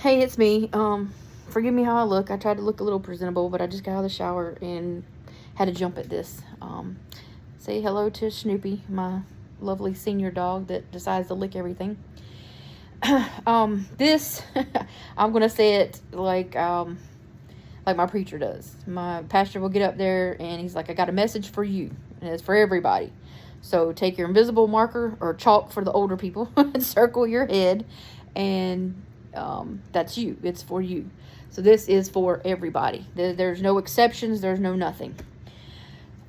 Hey, it's me. Forgive me how I look. I tried to look a little presentable, but I just got out of the shower and had to jump at this. Say hello to Snoopy, my lovely senior dog that decides to lick everything. This I'm gonna say it like my preacher does. My pastor will get up there and he's like, "I got a message for you, and it's for everybody. So take your invisible marker or chalk for the older people and circle your head, and that's you. It's for you. So this is for everybody. There's no exceptions. There's no nothing.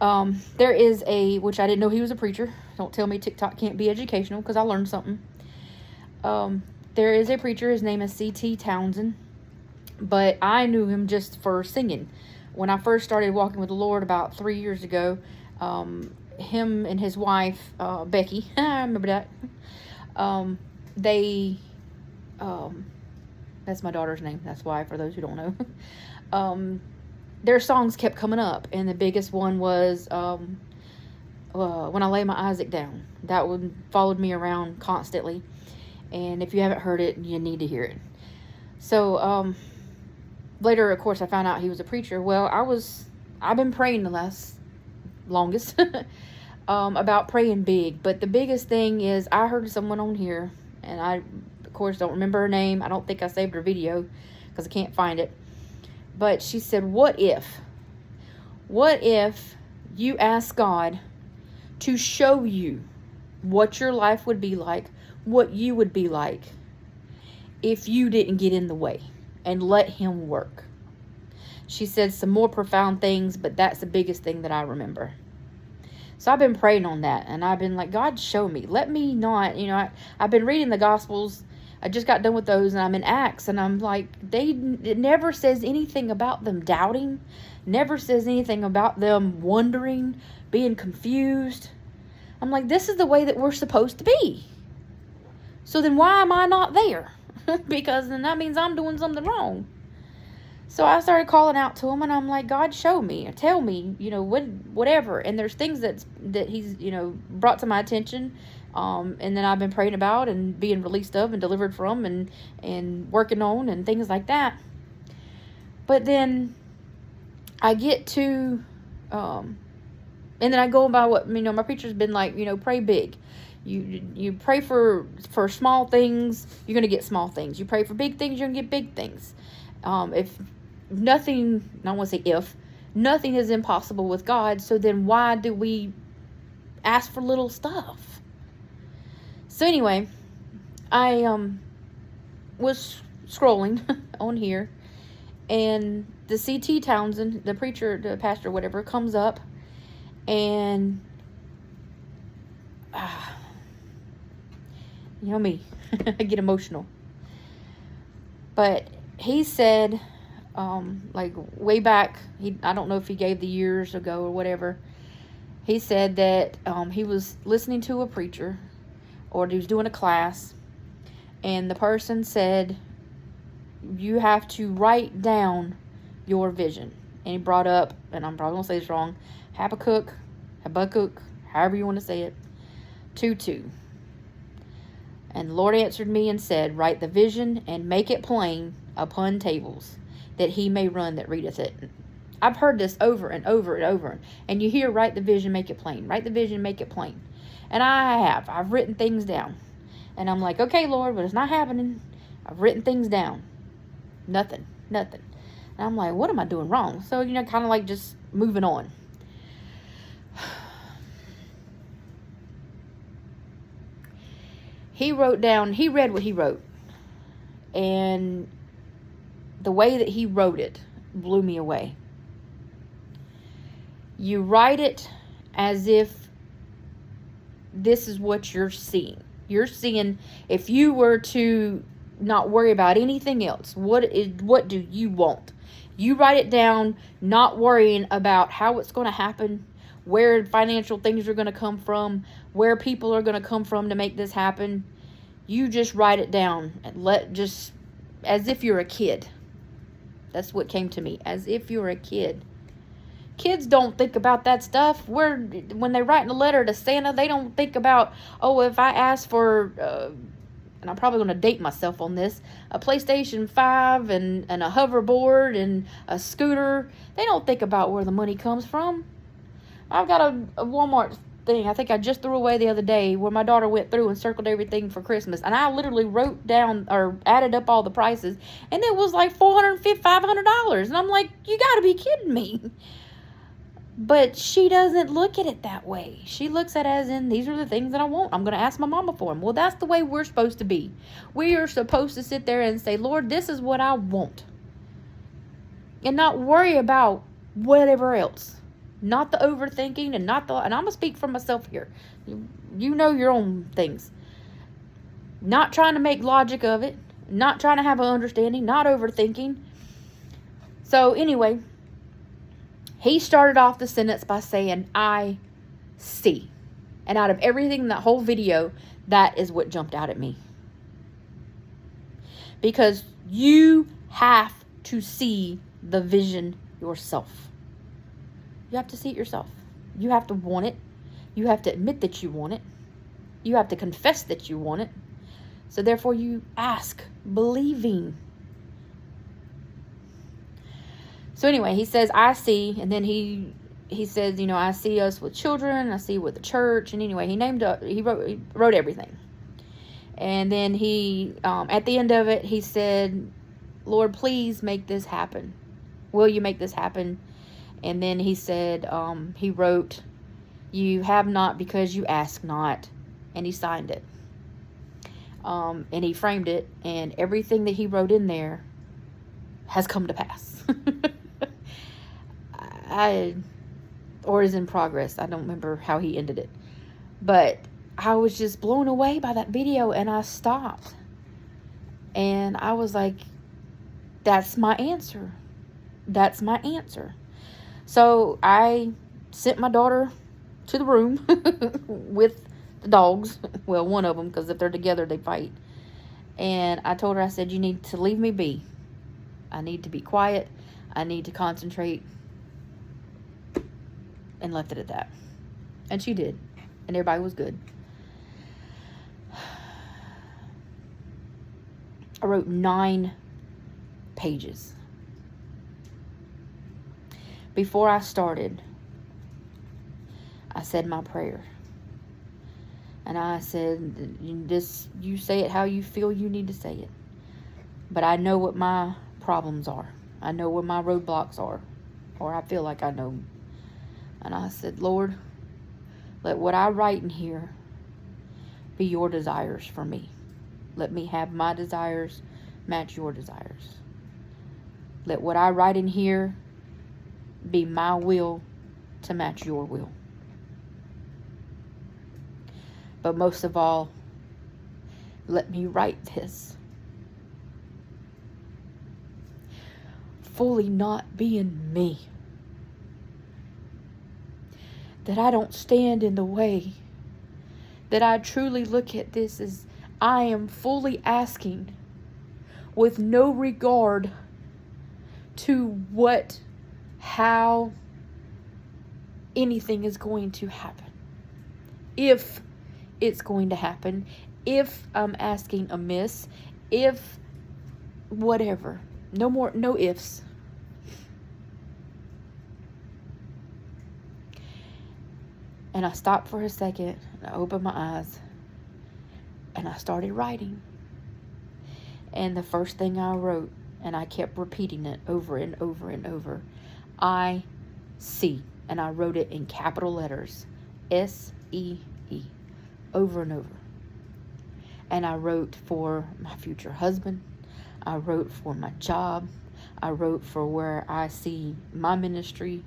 There is which I didn't know he was a preacher. Don't tell me TikTok can't be educational, because I learned something. There is a preacher. His name is C.T. Townsend, but I knew him just for singing. When I first started walking with the Lord about 3 years ago, him and his wife, Becky, I remember that. They, that's my daughter's name. That's why, for those who don't know. Their songs kept coming up, and the biggest one was When I Lay My Isaac Down. That one followed me around constantly, and if you haven't heard it, you need to hear it. So later, of course, I found out he was a preacher. Well, I've been praying the longest about praying big, but the biggest thing is I heard someone on here, and I, of course, don't remember her name. I don't think I saved her video because I can't find it. But she said, what if you ask God to show you what your life would be like, what you would be like if you didn't get in the way and let him work? She said some more profound things, but that's the biggest thing that I remember. So I've been praying on that, and I've been like, God, show me. Let me not, I've been reading the Gospels. I just got done with those, and I'm in Acts, and I'm like, it never says anything about them doubting, never says anything about them wondering, being confused. I'm like, this is the way that we're supposed to be. So then why am I not there? Because then that means I'm doing something wrong. So I started calling out to him, and I'm like, God, show me, or tell me, whatever. And there's things that he's, brought to my attention, and then I've been praying about and being released of and delivered from and working on and things like that. But then I get to, and then I go by what, my preacher's been like, pray big. You pray for small things, you're going to get small things. You pray for big things, you're going to get big things. If nothing, I don't want to say if, nothing is impossible with God, so then why do we ask for little stuff? So anyway, I was scrolling on here, and the C.T. Townsend, the preacher, the pastor, whatever, comes up, and me, I get emotional. But he said, way back, I don't know if he gave the years ago or whatever, he said that he was listening to a preacher, or he was doing a class, and the person said, you have to write down your vision. And he brought up, and I'm probably going to say this wrong, Habakkuk, however you want to say it, 2:2. And the Lord answered me and said, write the vision and make it plain upon tables, that he may run that readeth it. I've heard this over and over and over. And you hear, write the vision, make it plain. Write the vision, make it plain. And I've written things down. And I'm like, okay, Lord, but it's not happening. I've written things down. Nothing. And I'm like, what am I doing wrong? So, kind of like just moving on. He read what he wrote. And the way that he wrote it blew me away. You write it as if this is what you're seeing. You're seeing, if you were to not worry about anything else, what do you want? You write it down, not worrying about how it's going to happen, where financial things are going to come from, where people are going to come from to make this happen. You just write it down and as if you're a kid. That's what came to me, as if you're a kid. Kids don't think about that stuff. When they write in a letter to Santa, they don't think about, if I ask for and I'm probably going to date myself on this, a PlayStation 5 and a hoverboard and a scooter. They don't think about where the money comes from. I've got a Walmart thing I think I just threw away the other day where my daughter went through and circled everything for Christmas. And I literally wrote down or added up all the prices. And it was like $450, $500. And I'm like, you got to be kidding me. But she doesn't look at it that way. She looks at it as in, these are the things that I want. I'm going to ask my mama for them. Well, that's the way we're supposed to be. We are supposed to sit there and say, Lord, this is what I want. And not worry about whatever else. Not the overthinking and and I'm going to speak for myself here. You know your own things. Not trying to make logic of it. Not trying to have an understanding. Not overthinking. So anyway, he started off the sentence by saying, I see. And out of everything in that whole video, that is what jumped out at me. Because you have to see the vision yourself. You have to see it yourself. You have to want it. You have to admit that you want it. You have to confess that you want it. So therefore you ask, believing. So anyway, he says, I see. And then he says, I see us with children. I see with the church. And anyway, he wrote everything. And then he, at the end of it, he said, Lord, please make this happen. Will you make this happen? And then he said, he wrote, you have not because you ask not. And he signed it. And he framed it. And everything that he wrote in there has come to pass. Or is in progress. I don't remember how he ended it. But I was just blown away by that video. And I stopped. And I was like, that's my answer. That's my answer. So I sent my daughter to the room with the dogs. Well, one of them, because if they're together, they fight. And I told her, I said, you need to leave me be. I need to be quiet. I need to concentrate. And left it at that. And she did. And everybody was good. I wrote 9 pages. Before I started, I said my prayer. And I said, you say it how you feel you need to say it. But I know what my problems are. I know where my roadblocks are. Or I feel like I know. And I said, Lord, let what I write in here be your desires for me. Let me have my desires match your desires. Let what I write in here be my will to match your will. But most of all, let me write this fully not being me. That I don't stand in the way. That I truly look at this as I am fully asking with no regard to how anything is going to happen. If it's going to happen. If I'm asking amiss. If whatever. No ifs. And I stopped for a second. And I opened my eyes. And I started writing. And the first thing I wrote, and I kept repeating it over and over and over, I see. And I wrote it in capital letters. S-E-E. Over and over. And I wrote for my future husband. I wrote for my job. I wrote for where I see my ministry.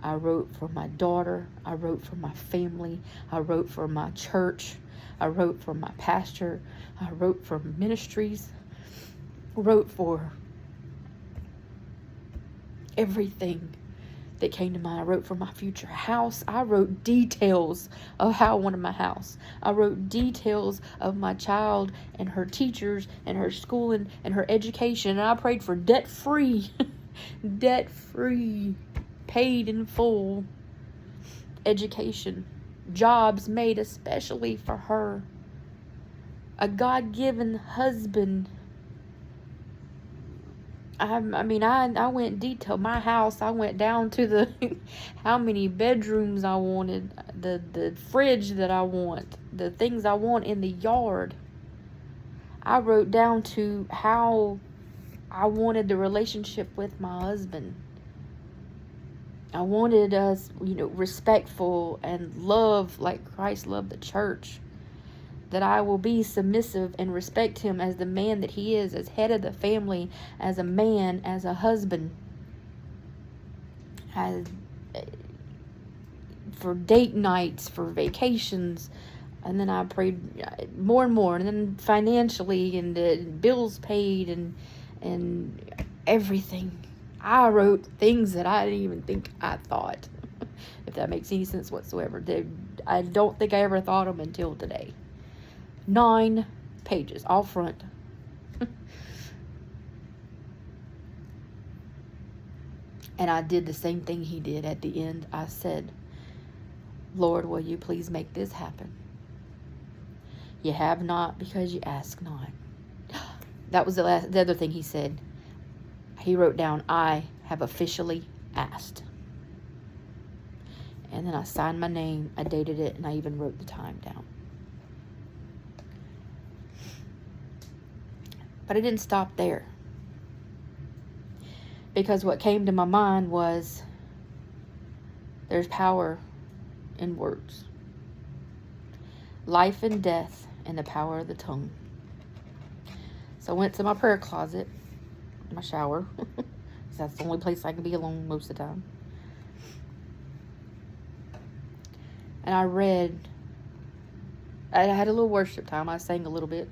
I wrote for my daughter. I wrote for my family. I wrote for my church. I wrote for my pastor. I wrote for ministries. Wrote for everything that came to mind. I wrote for my future house. I wrote details of how I wanted my house. I wrote details of my child and her teachers and her schooling and her education. And I prayed for debt-free, paid in full education. Jobs made especially for her. a God-given husband. I went detail my house. I went down to the how many bedrooms I wanted, the fridge that I want, the things I want in the yard. I wrote down to how I wanted the relationship with my husband. I wanted us, respectful and love like Christ loved the church. That I will be submissive and respect him as the man that he is, as head of the family, as a man, as a husband, as for date nights, for vacations. And then I prayed more and more, and then financially, and the bills paid, and everything. I wrote things that I didn't even think I thought, if that makes any sense whatsoever. I don't think I ever thought them until today. 9 pages, all front. And I did the same thing he did at the end. I said, Lord, will you please make this happen? You have not because you ask not. That was the other thing he said. He wrote down, I have officially asked. And then I signed my name, I dated it, and I even wrote the time down. But I didn't stop there. Because what came to my mind was, there's power in words. Life and death in the power of the tongue. So I went to my prayer closet, my shower. That's the only place I can be alone most of the time. And I had a little worship time. I sang a little bit.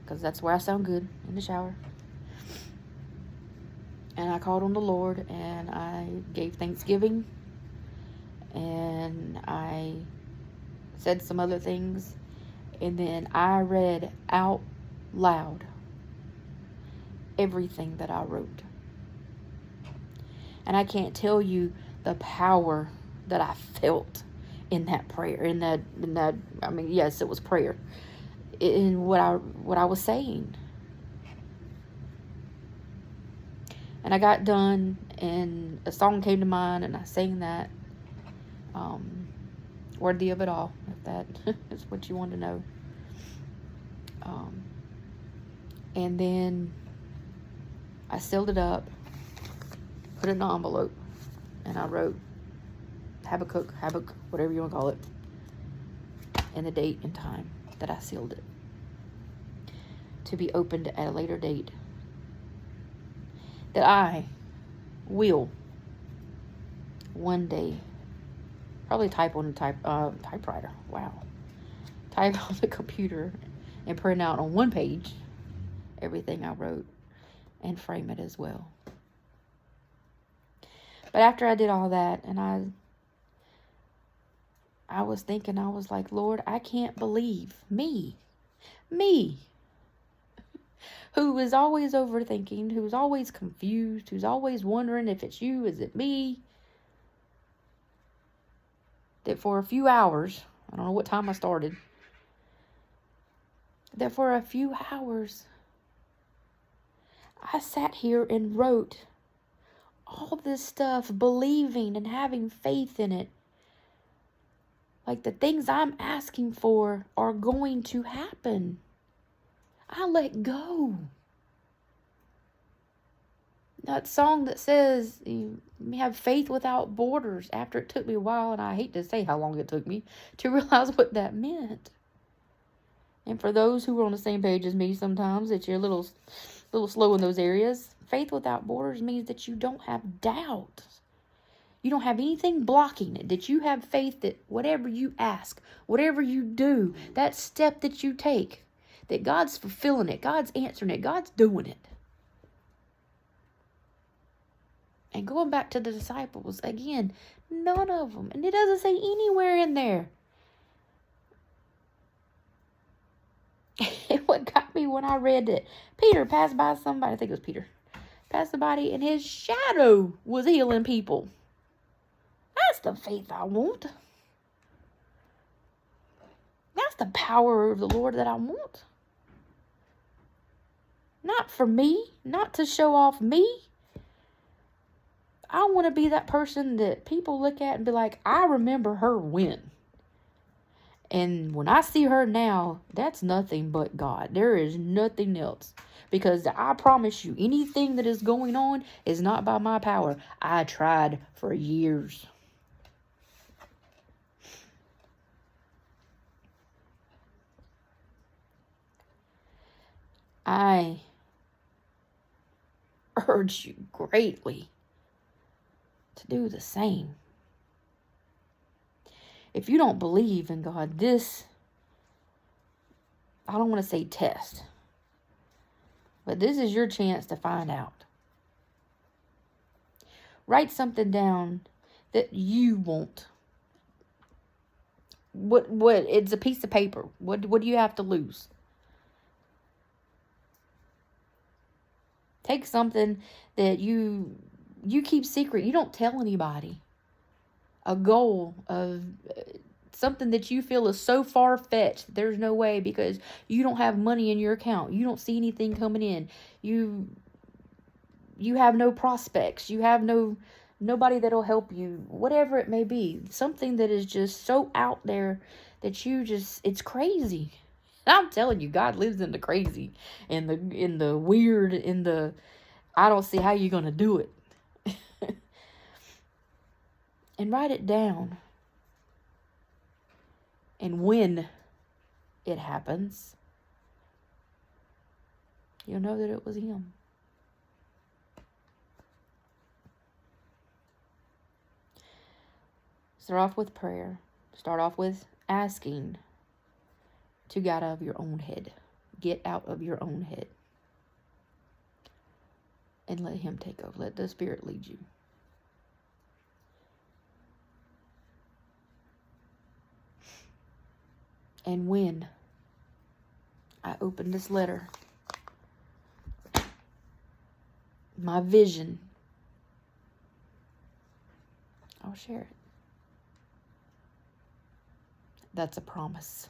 Because that's where I sound good, in the shower. And I called on the Lord, and I gave thanksgiving, and I said some other things, and then I read out loud everything that I wrote. And I can't tell you the power that I felt in that prayer, yes, it was prayer. In what I was saying. And I got done, and a song came to mind, and I sang that. Worthy of It All, if that is what you want to know. And then I sealed it up, put it in an envelope, and I wrote Habakkuk, whatever you want to call it, and the date and time that I sealed it, to be opened at a later date, that I will one day probably type on the typewriter, type on the computer and print out on one page everything I wrote and frame it as well. But after I did all that, and I was thinking, I was like, Lord, I can't believe me, who is always overthinking, who's always confused, who's always wondering if it's you, is it me, that for a few hours, I don't know what time I started, that for a few hours, I sat here and wrote all this stuff, believing and having faith in it. Like the things I'm asking for are going to happen. I let go. That song that says you have faith without borders, after it took me a while, and I hate to say how long it took me to realize what that meant. And for those who are on the same page as me sometimes, that you're a little slow in those areas, faith without borders means that you don't have doubt. You don't have anything blocking it, that you have faith that whatever you ask, whatever you do, that step that you take, that God's fulfilling it, God's answering it, God's doing it. And going back to the disciples, again, none of them, and it doesn't say anywhere in there. What got me when I read it, Peter passed by somebody, I think it was Peter, passed somebody, and his shadow was healing people. That's the faith I want. That's the power of the Lord that I want. Not for me, not to show off me. I want to be that person that people look at and be like, I remember her when. And when I see her now, that's nothing but God. There is nothing else. Because I promise you, anything that is going on is not by my power. I tried for years. I urge you greatly to do the same. If you don't believe in God, this, I don't want to say test, but this is your chance to find out. Write something down that you want. What it's a piece of paper. What do you have to lose? Take something that you keep secret. You don't tell anybody. A goal of something that you feel is so far-fetched, there's no way, because you don't have money in your account. You don't see anything coming in. You have no prospects. You have nobody that'll help you. Whatever it may be. Something that is just so out there that it's crazy. I'm telling you, God lives in the crazy, in the weird, in the I don't see how you're going to do it. And write it down. And when it happens, you'll know that it was Him. Start off with prayer. Start off with asking to get out of your own head. Get out of your own head. And let Him take over. Let the Spirit lead you. And when I open this letter, my vision, I'll share it. That's a promise.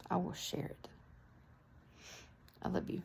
I will share it. I love you.